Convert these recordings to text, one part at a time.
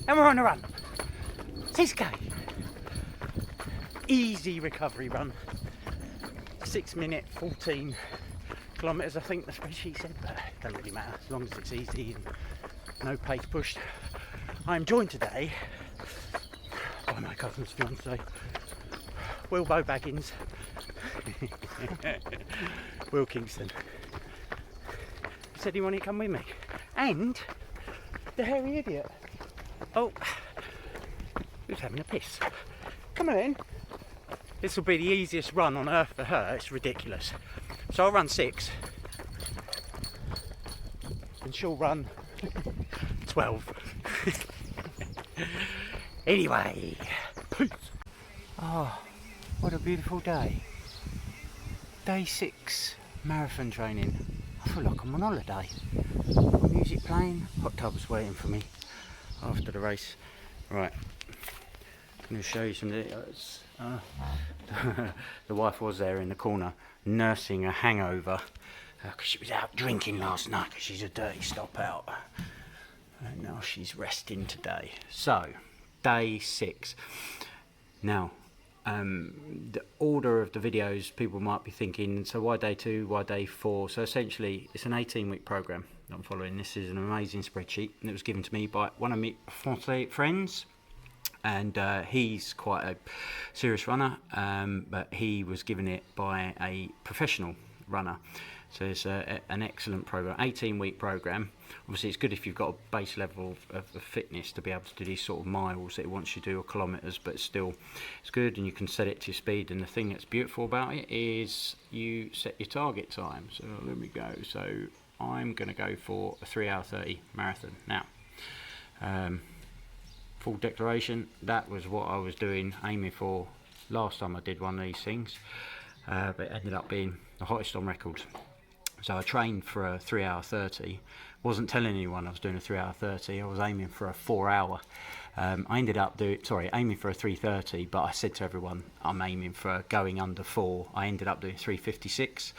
and we're on a run. 6k. Easy recovery run. 6 minute 14 kilometres, I think the spreadsheet said, but it doesn't really matter as long as it's easy and no pace pushed. I'm joined today by my cousin's fiance, Wilbo Baggins, Will Kingston. He said he wanted to come with me, and the hairy idiot. Oh, who's having a piss? Come on in. This will be the easiest run on earth for her. It's ridiculous. So I'll run 6 and she'll run 12. Anyway, peace. Oh, what a beautiful day. Day 6 marathon training. I feel like I'm on holiday. Music playing, hot tubs waiting for me after the race. Right, I'm going to show you some videos. The wife was there in the corner nursing a hangover because she was out drinking last night because she's a dirty stop out, and now she's resting today. So day 6 now. The order of the videos, people might be thinking, so why day 2, why day 4? So essentially it's an 18-week program that I'm following. This is an amazing spreadsheet, and it was given to me by one of my Francais friends, and he's quite a serious runner, but he was given it by a professional runner. So it's an excellent program, 18-week program. Obviously it's good if you've got a base level of fitness to be able to do these sort of miles that it wants you to do, or kilometres, but still it's good, and you can set it to your speed. And the thing that's beautiful about it is you set your target time. So let me go. So I'm going to go for a 3 hour 30 marathon. Now, full declaration, that was what I was doing, aiming for last time I did one of these things, but it ended up being the hottest on record. So I trained for a 3 hour 30, wasn't telling anyone I was doing a 3 hour 30, I was aiming for a 4 hour. I ended up aiming for a 3:30, but I said to everyone I'm aiming for going under 4. I ended up doing 3:56.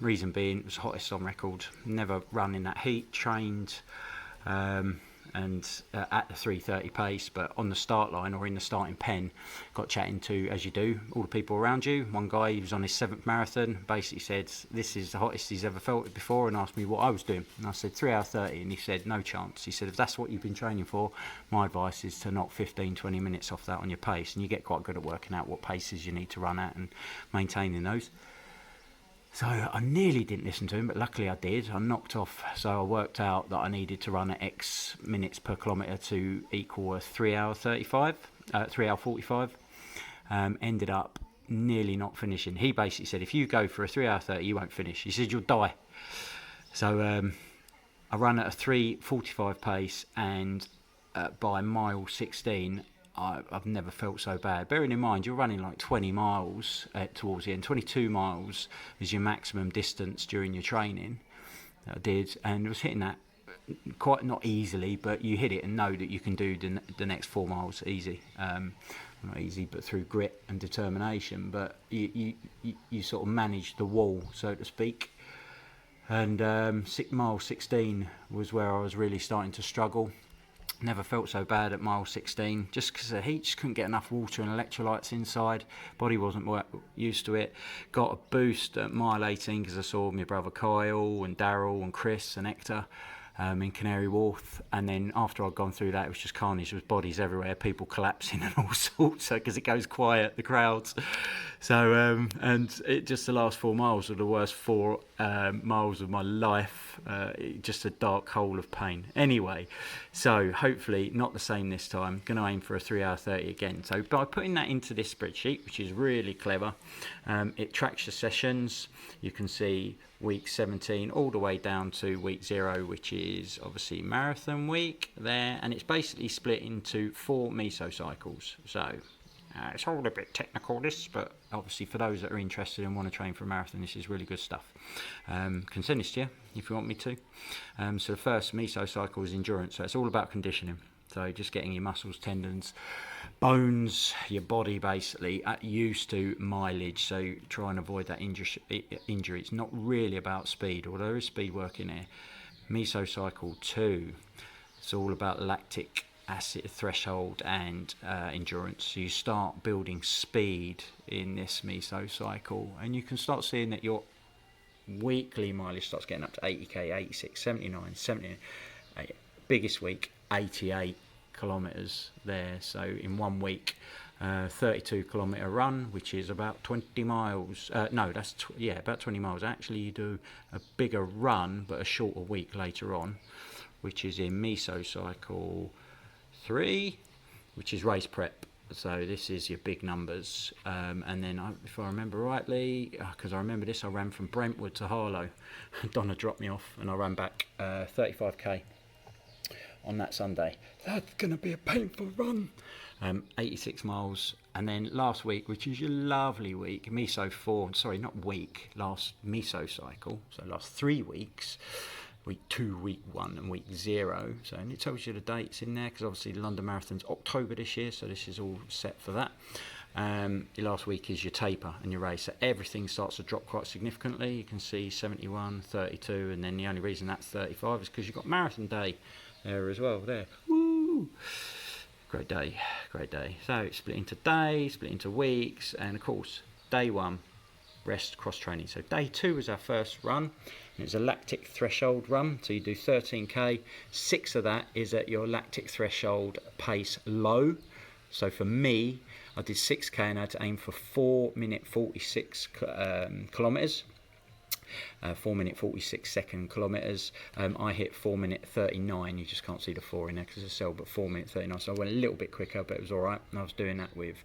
Reason being, it was hottest on record, never run in that heat, trained and at the 3:30 pace, but on the start line or in the starting pen, got chatting to, as you do, all the people around you. One guy, he was on his 7th marathon, basically said this is the hottest he's ever felt it before, and asked me what I was doing, and I said 3 hour 30, and he said no chance. He said if that's what you've been training for, my advice is to knock 15-20 minutes off that on your pace, and you get quite good at working out what paces you need to run at and maintaining those. So I nearly didn't listen to him, but luckily I did. I knocked off, so I worked out that I needed to run at X minutes per kilometre to equal a 3 hour 35, 3 hour 45. Ended up nearly not finishing. He basically said, if you go for a 3 hour 30, you won't finish. He said, you'll die. So I ran at a 3:45 pace, and by mile 16, I've never felt so bad. Bearing in mind, you're running like 20 miles towards the end. 22 miles is your maximum distance during your training. I did, and I was hitting that quite, not easily, but you hit it and know that you can do the next 4 miles easy. Not easy, but through grit and determination. But you sort of manage the wall, so to speak. And mile 16 was where I was really starting to struggle. Never felt so bad at mile 16, just because the heat, just couldn't get enough water and electrolytes inside. Body wasn't used to it. Got a boost at mile 18 because I saw my brother Kyle and Daryl and Chris and Hector in Canary Wharf, and then after I'd gone through that, it was just carnage. There was bodies everywhere, people collapsing and all sorts, because it goes quiet, the crowds. So and it just, the last 4 miles were the worst 4 miles of my life. Just a dark hole of pain. Anyway, so hopefully not the same this time. Going to aim for a 3 hour 30 again. So by putting that into this spreadsheet, which is really clever, it tracks the sessions. You can see week 17 all the way down to week 0, which is obviously marathon week there, and it's basically split into 4 mesocycles. So it's all a bit technical, this, but obviously for those that are interested and want to train for a marathon, this is really good stuff. Can send this to you if you want me to. So the first mesocycle is endurance, so it's all about conditioning. So just getting your muscles, tendons, bones, your body basically used to mileage, so try and avoid that injury. It's not really about speed, although there is speed work in here. Mesocycle 2, it's all about lactic acid threshold and endurance. So you start building speed in this meso cycle, and you can start seeing that your weekly mileage starts getting up to 80k, 86, 79, 70. Biggest week, 88 kilometers there. So in 1 week, 32 kilometer run, which is about 20 miles. No, that's about 20 miles. Actually, you do a bigger run, but a shorter week later on, which is in meso cycle 3, which is race prep. So this is your big numbers, and then if I remember rightly, because I remember this, I ran from Brentwood to Harlow. Donna dropped me off, and I ran back 35k on that Sunday. That's going to be a painful run. 86 miles, and then last week, which is your lovely week, meso 4, sorry, not week, last meso cycle, so last 3 weeks, week 2, week 1 and week 0. So, and it tells you the dates in there, because obviously the London Marathon's October this year, so this is all set for that. Your last week is your taper and your race, so everything starts to drop quite significantly. You can see 71, 32, and then the only reason that's 35 is because you've got marathon day there as well. There, woo! Great day, great day. So it's split into days, split into weeks, and of course, day 1, rest cross training. So day 2 was our first run. It's a lactic threshold run, so you do 13k. 6 of that is at your lactic threshold pace low. So for me, I did 6k and I had to aim for 4-minute 46 kilometers. 4-minute 46 second kilometers. I hit 4-minute 39. You just can't see the 4 in there because it's a cell, but 4-minute 39. So I went a little bit quicker, but it was all right. And I was doing that with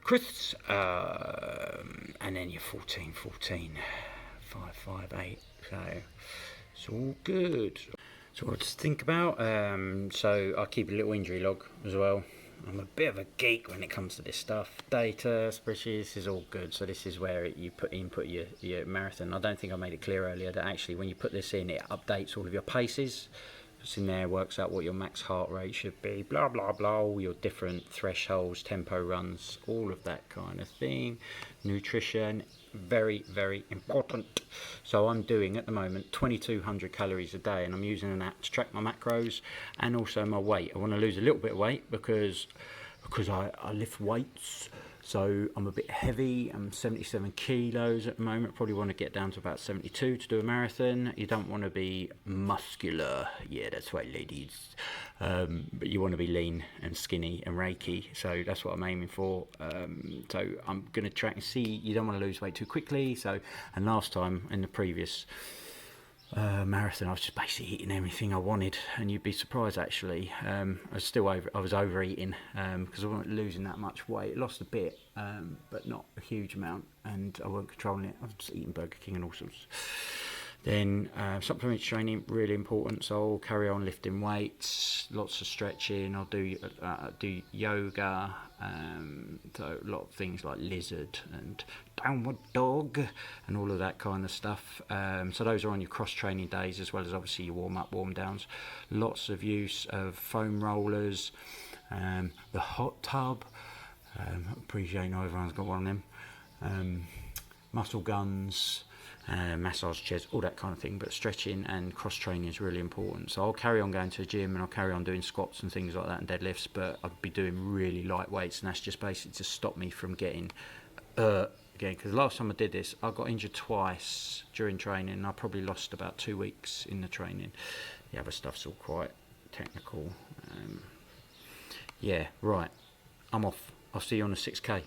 Chris, and then you're 14, 5, 5, 8. So it's all good. So what to think about? So I keep a little injury log as well. I'm a bit of a geek when it comes to this stuff. Data, spreadsheets, this is all good. So this is where you put your marathon. I don't think I made it clear earlier that actually when you put this in, it updates all of your paces. It's in there, works out what your max heart rate should be, blah, blah, blah, all your different thresholds, tempo runs, all of that kind of thing. Nutrition, very, very important. So I'm doing at the moment 2200 calories a day, and I'm using an app to track my macros and also my weight. I want to lose a little bit of weight because I lift weights, so I'm a bit heavy. I'm 77 kilos at the moment. Probably want to get down to about 72 to do a marathon. You don't want to be muscular, yeah, that's right, ladies, but you want to be lean and skinny and reiki, so that's what I'm aiming for. So I'm going to track and see. You don't want to lose weight too quickly. So, and last time in the previous marathon, I was just basically eating everything I wanted, and you'd be surprised actually. I was overeating because I wasn't losing that much weight. Lost a bit, but not a huge amount, and I wasn't controlling it. I was just eating Burger King and all sorts. Then supplementary training, really important. So I'll carry on lifting weights, lots of stretching. I'll do yoga, so a lot of things like lizard and downward dog and all of that kind of stuff. So those are on your cross training days, as well as obviously your warm up, warm downs. Lots of use of foam rollers, the hot tub. Appreciate not everyone's got one of them. Muscle guns. Massage chairs, all that kind of thing, but stretching and cross training is really important. So I'll carry on going to the gym and I'll carry on doing squats and things like that and deadlifts, but I'll be doing really light weights, and that's just basically to stop me from getting again, because last time I did this I got injured twice during training, and I probably lost about 2 weeks in the training. The other stuff's all quite technical. Yeah, right, I'm off. I'll see you on the 6k.